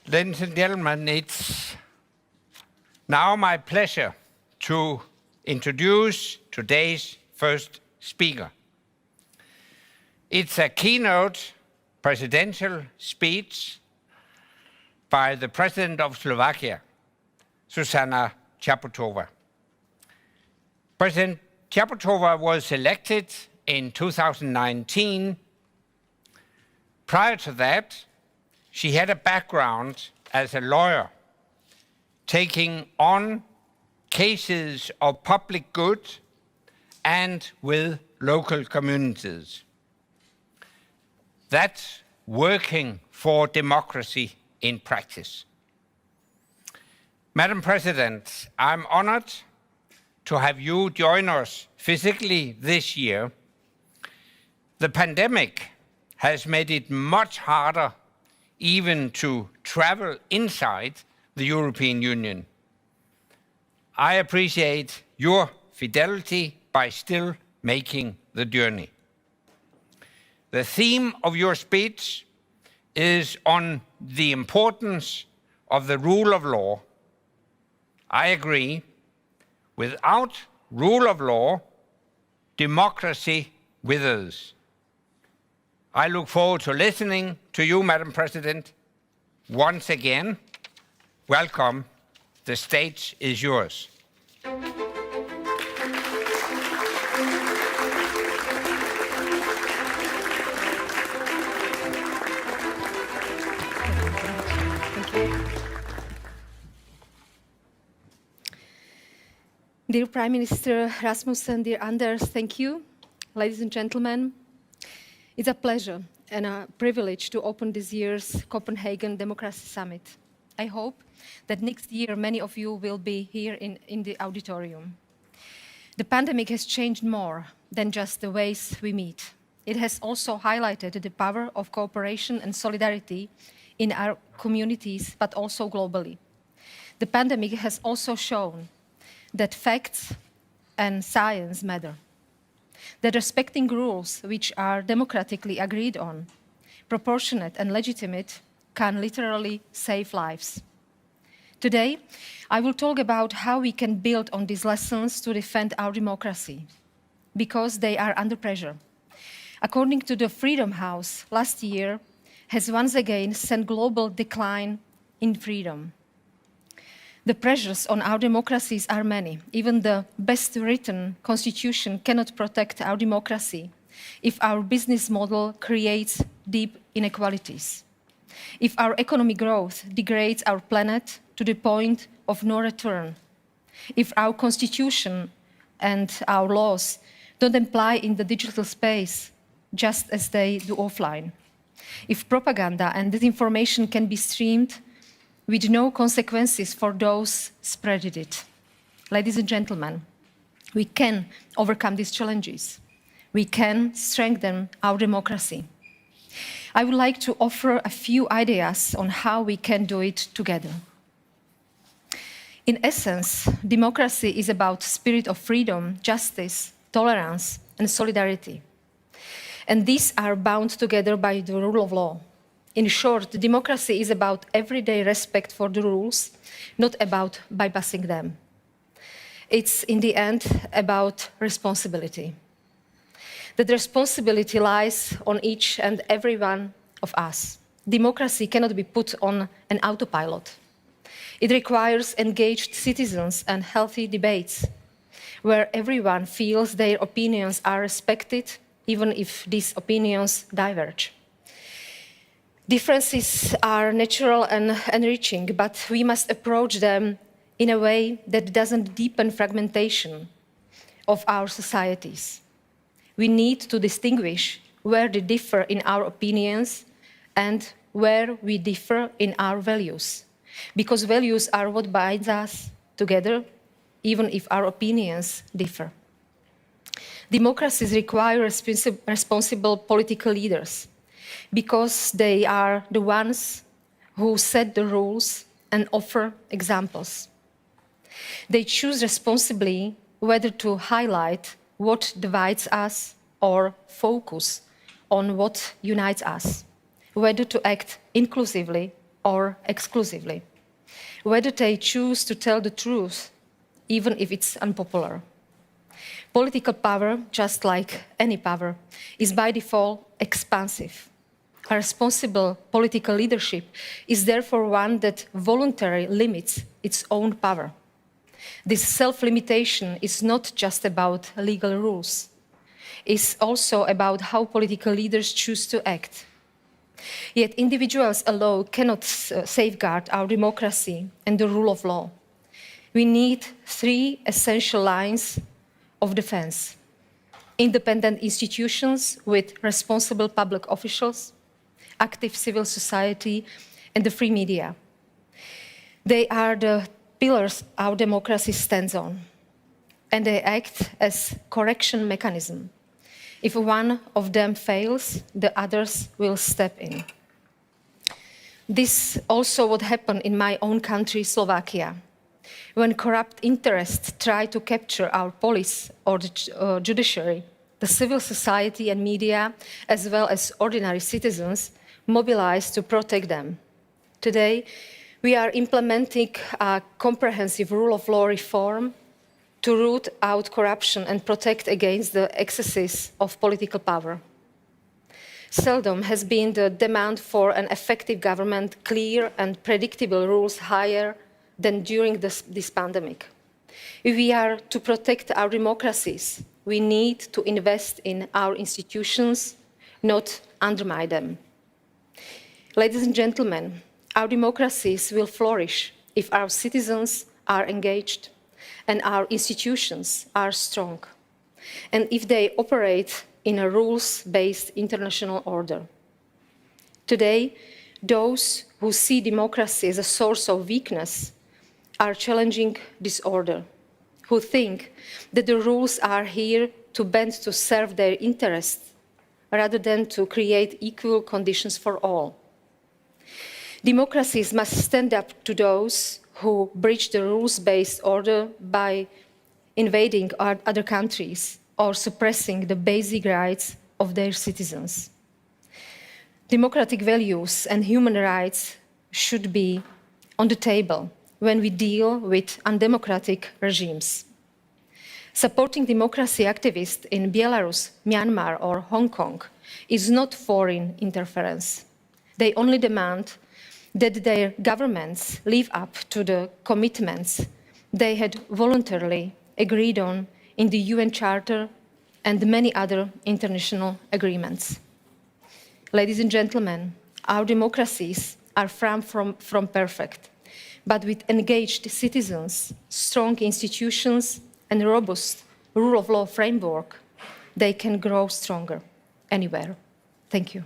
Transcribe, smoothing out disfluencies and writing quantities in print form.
Ladies and gentlemen, it's now my pleasure to introduce today's first speaker. It's a keynote presidential speech by the President of Slovakia, Zuzana Čaputová. President Čaputová was elected in 2019. Prior to that, she had a background as a lawyer, taking on cases of public good and with local communities. That's working for democracy in practice. Madam President, I'm honored to have you join us physically this year. The pandemic has made it much harder even to travel inside the European Union. I appreciate your fidelity by still making the journey. The theme of your speech is on the importance of the rule of law. I agree. Without rule of law, democracy withers. I look forward to listening to you, Madam President. Once again, welcome. The stage is yours. Dear Prime Minister Rasmussen, dear Anders, thank you. Ladies and gentlemen, it's a pleasure and a privilege to open this year's Copenhagen Democracy Summit. I hope that next year many of you will be here in the auditorium. The pandemic has changed more than just the ways we meet. It has also highlighted the power of cooperation and solidarity in our communities, but also globally. The pandemic has also shown that facts and science matter, that respecting rules which are democratically agreed on, proportionate and legitimate, can literally save lives. Today, I will talk about how we can build on these lessons to defend our democracy, because they are under pressure. According to the Freedom House, last year has once again sent global decline in freedom. The pressures on our democracies are many. Even the best written constitution cannot protect our democracy if our business model creates deep inequalities, if our economic growth degrades our planet to the point of no return, if our constitution and our laws don't apply in the digital space just as they do offline, if propaganda and disinformation can be streamed with no consequences for those spreading it. Ladies and gentlemen, we can overcome these challenges. We can strengthen our democracy. I would like to offer a few ideas on how we can do it together. In essence, democracy is about spirit of freedom, justice, tolerance, and solidarity. And these are bound together by the rule of law. In short, democracy is about everyday respect for the rules, not about bypassing them. It's, in the end, about responsibility. That responsibility lies on each and every one of us. Democracy cannot be put on an autopilot. It requires engaged citizens and healthy debates, where everyone feels their opinions are respected, even if these opinions diverge. Differences are natural and enriching, but we must approach them in a way that doesn't deepen fragmentation of our societies. We need to distinguish where they differ in our opinions and where we differ in our values, because values are what binds us together, even if our opinions differ. Democracies require responsible political leaders, because they are the ones who set the rules and offer examples. They choose responsibly whether to highlight what divides us or focus on what unites us, whether to act inclusively or exclusively, whether they choose to tell the truth, even if it's unpopular. Political power, just like any power, is by default expansive. A responsible political leadership is therefore one that voluntarily limits its own power. This self-limitation is not just about legal rules. It's also about how political leaders choose to act. Yet individuals alone cannot safeguard our democracy and the rule of law. We need three essential lines of defense: independent institutions with responsible public officials, active civil society, and the free media. They are the pillars our democracy stands on, and they act as correction mechanism. If one of them fails, the others will step in. This also what happened in my own country, Slovakia. When corrupt interests try to capture our police or the judiciary, the civil society and media, as well as ordinary citizens, mobilize to protect them. Today, we are implementing a comprehensive rule of law reform to root out corruption and protect against the excesses of political power. Seldom has been the demand for an effective government, clear and predictable rules higher than during this pandemic. If we are to protect our democracies, we need to invest in our institutions, not undermine them. Ladies and gentlemen, our democracies will flourish if our citizens are engaged and our institutions are strong, and if they operate in a rules-based international order. Today, those who see democracy as a source of weakness are challenging this order, who think that the rules are here to bend to serve their interests rather than to create equal conditions for all. Democracies must stand up to those who breach the rules-based order by invading other countries or suppressing the basic rights of their citizens. Democratic values and human rights should be on the table when we deal with undemocratic regimes. Supporting democracy activists in Belarus, Myanmar, or Hong Kong is not foreign interference. They only demand that their governments live up to the commitments they had voluntarily agreed on in the UN Charter and many other international agreements. Ladies and gentlemen, our democracies are far from perfect, but with engaged citizens, strong institutions, and a robust rule of law framework, they can grow stronger anywhere. Thank you.